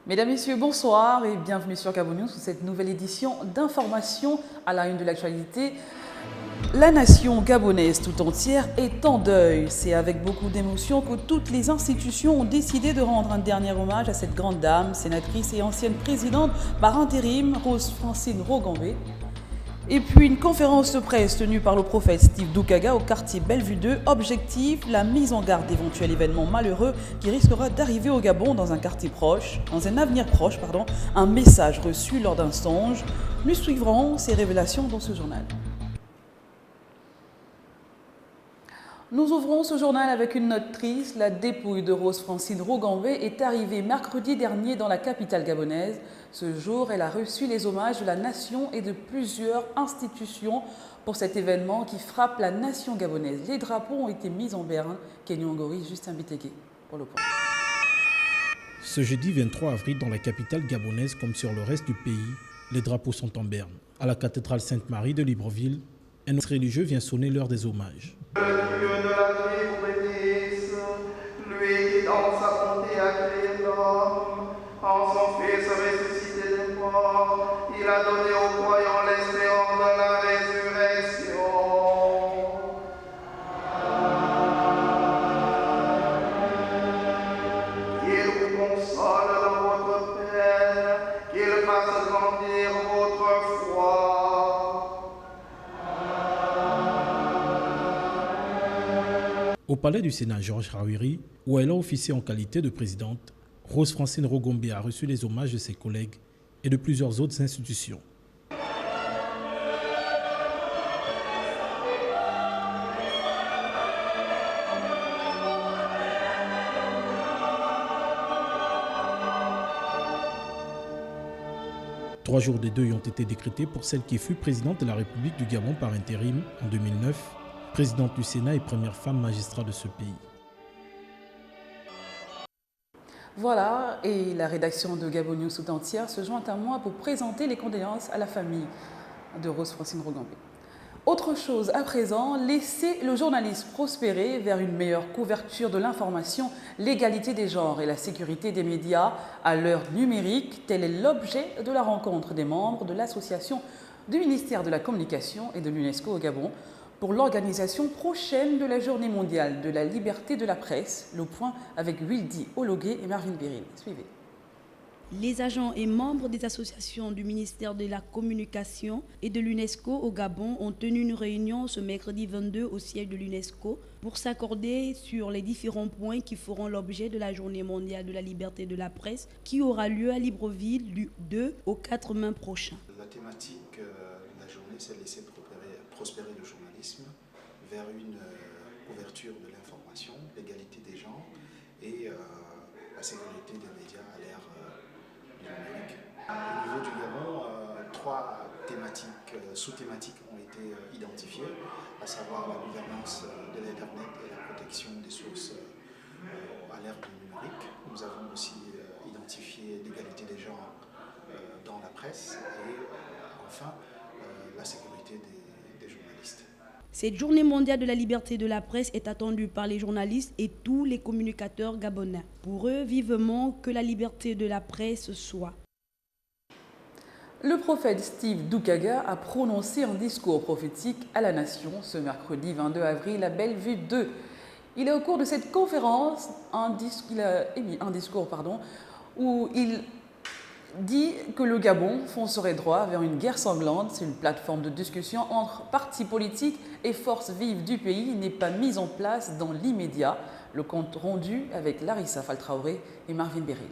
Mesdames, Messieurs, bonsoir et bienvenue sur Gabon News pour cette nouvelle édition d'information à la une de l'actualité. La nation gabonaise tout entière est en deuil. C'est avec beaucoup d'émotion que toutes les institutions ont décidé de rendre un dernier hommage à cette grande dame, sénatrice et ancienne présidente par intérim, Rose Francine Rogambé. Et puis une conférence de presse tenue par le prophète Steve Doukaga au quartier Bellevue 2. Objectif, la mise en garde d'éventuels événements malheureux qui risquera d'arriver au Gabon dans un quartier proche, dans un avenir proche, un message reçu lors d'un songe. Nous suivrons ces révélations dans ce journal. Nous ouvrons ce journal avec une note triste. La dépouille de Rose Francine Rogambé est arrivée mercredi dernier dans la capitale gabonaise. Ce jour, elle a reçu les hommages de la nation et de plusieurs institutions pour cet événement qui frappe la nation gabonaise. Les drapeaux ont été mis en berne. Kenyon Ngori, Justin Biteke pour le point. Ce jeudi 23 avril, dans la capitale gabonaise comme sur le reste du pays, les drapeaux sont en berne. À la cathédrale Sainte-Marie de Libreville, un autre religieux vient sonner l'heure des hommages. Le Dieu de la vie vous bénisse, lui qui dans sa bonté a créé l'homme, en son Fils ressuscité des morts, il a donné aux croyants l'espérance de la résurrection. Qu'il vous console dans votre peine, qu'il fasse grandir votre foi. Au palais du Sénat Georges Rawiri, où elle a officié en qualité de présidente, Rose Francine Rogambé a reçu les hommages de ses collègues et de plusieurs autres institutions. Trois jours de deuil ont été décrétés pour celle qui fut présidente de la République du Gabon par intérim en 2009, présidente du Sénat et première femme magistrat de ce pays. Voilà, et la rédaction de Gabon News tout entière se joint à moi pour présenter les condoléances à la famille de Rose Francine Rogambé. Autre chose à présent, laisser le journalisme prospérer vers une meilleure couverture de l'information, l'égalité des genres et la sécurité des médias à l'heure numérique, tel est l'objet de la rencontre des membres de l'association du ministère de la Communication et de l'UNESCO au Gabon pour l'organisation prochaine de la Journée mondiale de la liberté de la presse. Le point avec Wildy Ologué et Marvin Beryl. Suivez. Les agents et membres des associations du ministère de la Communication et de l'UNESCO au Gabon ont tenu une réunion ce mercredi 22 au siège de l'UNESCO pour s'accorder sur les différents points qui feront l'objet de la Journée mondiale de la liberté de la presse qui aura lieu à Libreville du 2 au 4 mai prochain. La thématique de la journée, c'est de laisser prospérer le journalisme vers une couverture de l'information, l'égalité des genres et la sécurité des médias à l'ère du numérique. Au niveau du Gabon, trois thématiques, sous-thématiques ont été identifiées, à savoir la gouvernance de l'Internet et la protection des sources à l'ère du numérique. Nous avons aussi identifié l'égalité des genres dans la presse et enfin la sécurité des journalistes. Cette journée mondiale de la liberté de la presse est attendue par les journalistes et tous les communicateurs gabonais. Pour eux, vivement que la liberté de la presse soit. Le prophète Steve Doukaga a prononcé un discours prophétique à la nation ce mercredi 22 avril à Bellevue 2. Il est au cours de cette conférence il a émis un discours où il dit que le Gabon foncerait droit vers une guerre sanglante. C'est une plateforme de discussion entre partis politiques et forces vives du pays n'est pas mise en place dans l'immédiat. Le compte rendu avec Larissa Faltraoré et Marvin Beryl.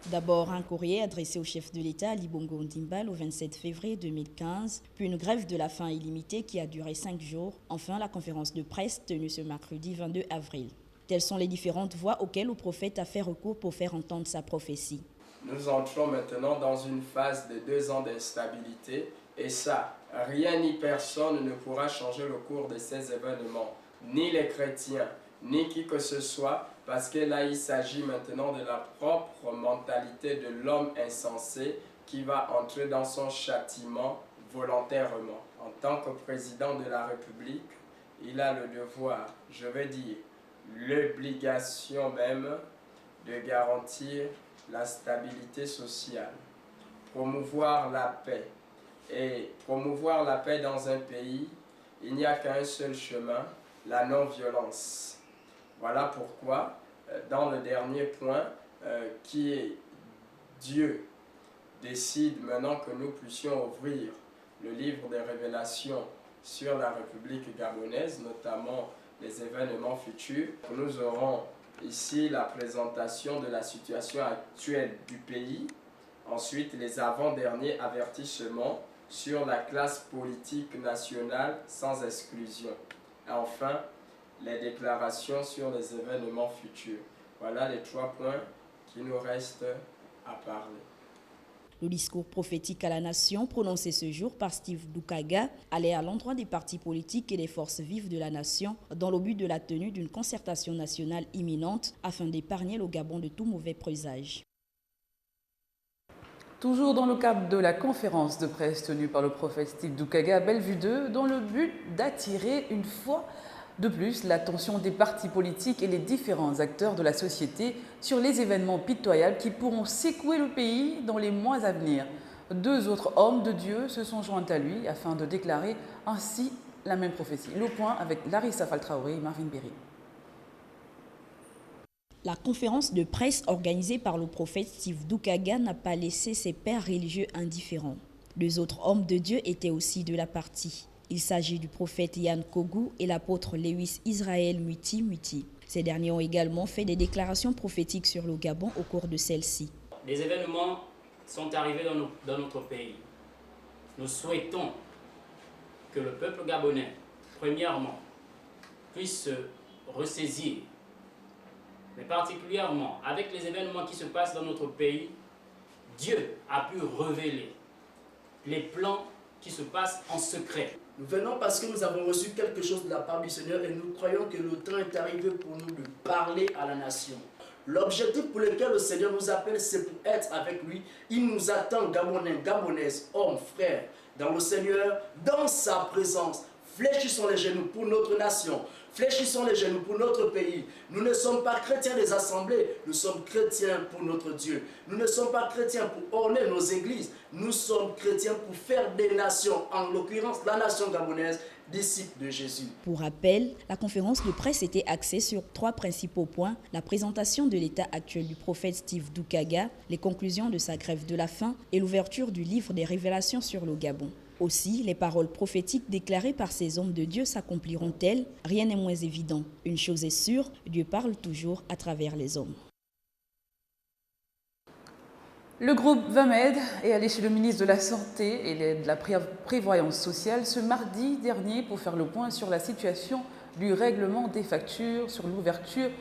D'abord, un courrier adressé au chef de l'État, Ali Bongo Ondimba, le 27 février 2015, puis une grève de la faim illimitée qui a duré 5 jours. Enfin, la conférence de presse tenue ce mercredi 22 avril. Telles sont les différentes voies auxquelles le prophète a fait recours pour faire entendre sa prophétie. Nous entrons maintenant dans une phase de 2 ans d'instabilité et ça, rien ni personne ne pourra changer le cours de ces événements, ni les chrétiens, ni qui que ce soit, parce que là il s'agit maintenant de la propre mentalité de l'homme insensé qui va entrer dans son châtiment volontairement. En tant que président de la République, il a le devoir, je veux dire, l'obligation même de garantir la stabilité sociale, promouvoir la paix. Et promouvoir la paix dans un pays, il n'y a qu'un seul chemin, la non-violence. Voilà pourquoi, dans le dernier point, qui est Dieu décide maintenant que nous puissions ouvrir le livre des révélations sur la République gabonaise, notamment les événements futurs. Nous aurons ici la présentation de la situation actuelle du pays, ensuite les avant-derniers avertissements sur la classe politique nationale sans exclusion, et enfin les déclarations sur les événements futurs. Voilà les 3 points qui nous restent à parler. Le discours prophétique à la nation prononcé ce jour par Steve Doukaga allait à l'endroit des partis politiques et des forces vives de la nation dans le but de la tenue d'une concertation nationale imminente afin d'épargner le Gabon de tout mauvais présage. Toujours dans le cadre de la conférence de presse tenue par le prophète Steve Doukaga à Bellevue 2, dans le but d'attirer une fois de plus l'attention des partis politiques et les différents acteurs de la société sur les événements pitoyables qui pourront secouer le pays dans les mois à venir. 2 autres hommes de Dieu se sont joints à lui afin de déclarer ainsi la même prophétie. Le point avec Larissa Faltraoré et Marvin Berry. La conférence de presse organisée par le prophète Steve Doukaga n'a pas laissé ses pairs religieux indifférents. 2 autres hommes de Dieu étaient aussi de la partie. Il s'agit du prophète Yann Kogou et l'apôtre Lewis Israël Muti. Ces derniers ont également fait des déclarations prophétiques sur le Gabon au cours de celle-ci. Des événements sont arrivés dans notre pays. Nous souhaitons que le peuple gabonais, premièrement, puisse se ressaisir, mais particulièrement avec les événements qui se passent dans notre pays, Dieu a pu révéler les plans qui se passent en secret. Nous venons parce que nous avons reçu quelque chose de la part du Seigneur et nous croyons que le temps est arrivé pour nous de parler à la nation. L'objectif pour lequel le Seigneur nous appelle, c'est pour être avec lui. Il nous attend, Gabonais, Gabonaises, hommes, frères, dans le Seigneur, dans sa présence. Fléchissons les genoux pour notre nation. Fléchissons les genoux pour notre pays. Nous ne sommes pas chrétiens des assemblées, nous sommes chrétiens pour notre Dieu. Nous ne sommes pas chrétiens pour orner nos églises, nous sommes chrétiens pour faire des nations, en l'occurrence la nation gabonaise, disciples de Jésus. Pour rappel, la conférence de presse était axée sur 3 principaux points: la présentation de l'état actuel du prophète Steve Doukaga, les conclusions de sa grève de la faim et l'ouverture du livre des révélations sur le Gabon. Aussi, les paroles prophétiques déclarées par ces hommes de Dieu s'accompliront-elles? Rien n'est moins évident. Une chose est sûre, Dieu parle toujours à travers les hommes. Le groupe VAMED est allé chez le ministre de la Santé et de la Prévoyance sociale ce mardi dernier pour faire le point sur la situation du règlement des factures, sur l'ouverture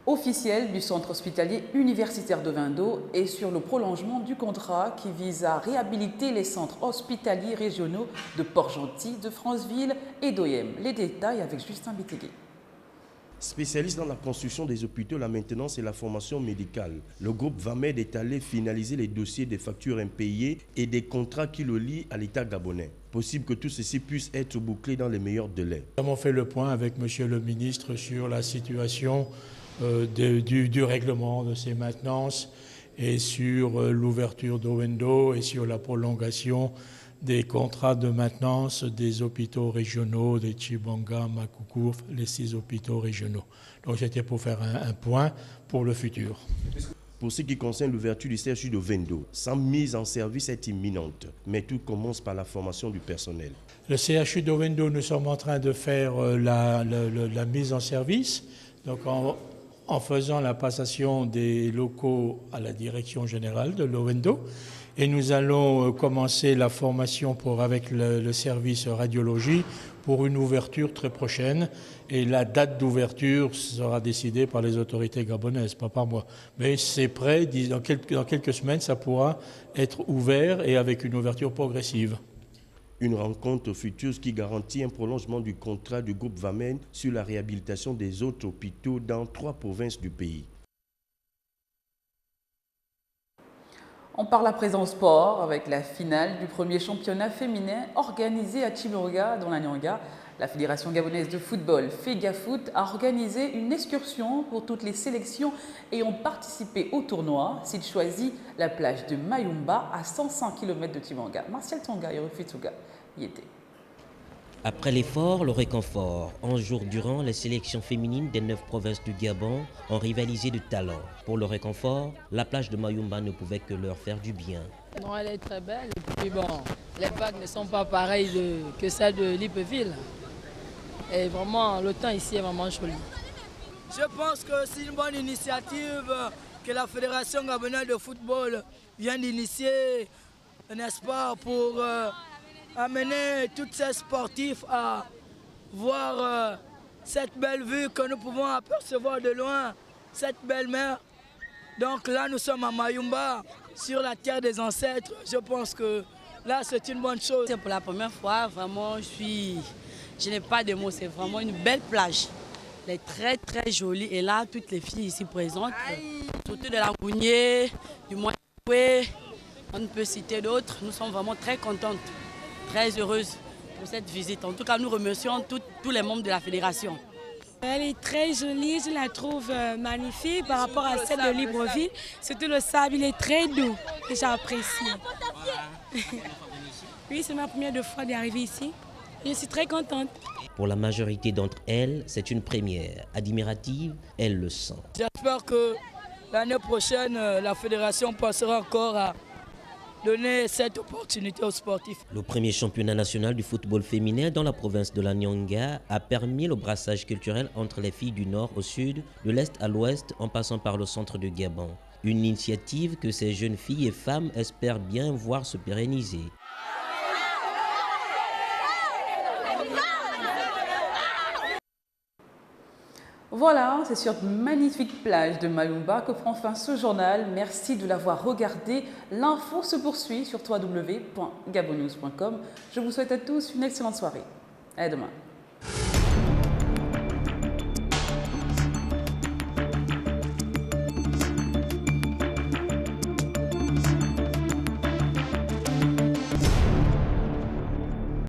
officielle du centre hospitalier universitaire de Vendo et sur le prolongement du contrat qui vise à réhabiliter les centres hospitaliers régionaux de Port-Gentil, de Franceville et d'Oyem. Les détails avec Justin Bitégué. Spécialiste dans la construction des hôpitaux, la maintenance et la formation médicale, le groupe VAMED est allé finaliser les dossiers des factures impayées et des contrats qui le lient à l'État gabonais. Possible que tout ceci puisse être bouclé dans les meilleurs délais. Nous avons fait le point avec Monsieur le ministre sur la situation du règlement de ces maintenances et sur l'ouverture d'Owendo et sur la prolongation des contrats de maintenance des hôpitaux régionaux, des Tchibanga, Makoukour, les 6 hôpitaux régionaux. Donc c'était pour faire un point pour le futur. Pour ce qui concerne l'ouverture du CHU de Vendo, sa mise en service est imminente, mais tout commence par la formation du personnel. Le CHU de Vendo, nous sommes en train de faire la mise en service, donc en faisant la passation des locaux à la direction générale de l'Ovendo. Et nous allons commencer la formation avec le service radiologie pour une ouverture très prochaine. Et la date d'ouverture sera décidée par les autorités gabonaises, pas par moi. Mais c'est prêt, dans quelques semaines, ça pourra être ouvert et avec une ouverture progressive. Une rencontre future qui garantit un prolongement du contrat du groupe VAMED sur la réhabilitation des autres hôpitaux dans 3 provinces du pays. On parle à présent sport avec la finale du premier championnat féminin organisé à Chibourga dans la Nyanga. La Fédération gabonaise de football, FEGAFOOT, a organisé une excursion pour toutes les sélections ayant participé au tournoi. S'il choisit la plage de Mayumba à 105 km de Timanga. Martial Tonga et Rufituga y étaient. Après l'effort, le réconfort. 11 jours durant, les sélections féminines des 9 provinces du Gabon ont rivalisé de talent. Pour le réconfort, la plage de Mayumba ne pouvait que leur faire du bien. Non, elle est très belle et puis bon, les vagues ne sont pas pareilles que celles de Libreville. Et vraiment, le temps ici est vraiment joli. Je pense que c'est une bonne initiative que la Fédération gabonaise de football vient d'initier, n'est-ce pas, pour amener tous ces sportifs à voir cette belle vue que nous pouvons apercevoir de loin, cette belle mer. Donc là, nous sommes à Mayumba, sur la terre des ancêtres. Je pense que là, c'est une bonne chose. C'est pour la première fois, vraiment, je n'ai pas de mots, c'est vraiment une belle plage. Elle est très très jolie et là, toutes les filles ici présentes, surtout de la Gounier, du Moindoué, on ne peut citer d'autres. Nous sommes vraiment très contentes, très heureuses pour cette visite. En tout cas, nous remercions tous les membres de la fédération. Elle est très jolie, je la trouve magnifique par rapport à celle de Libreville. Surtout le sable, il est très doux et j'apprécie. Oui, c'est ma première fois d'arriver ici. Je suis très contente. Pour la majorité d'entre elles, c'est une première. Admirative, elles le sont. J'espère que l'année prochaine, la fédération passera encore à donner cette opportunité aux sportifs. Le premier championnat national du football féminin dans la province de la Nyanga a permis le brassage culturel entre les filles du nord au sud, de l'est à l'ouest, en passant par le centre de Gabon. Une initiative que ces jeunes filles et femmes espèrent bien voir se pérenniser. Voilà, c'est sur une magnifique plage de Mayumba que prend fin ce journal. Merci de l'avoir regardé. L'info se poursuit sur www.gabonews.com. Je vous souhaite à tous une excellente soirée. À demain.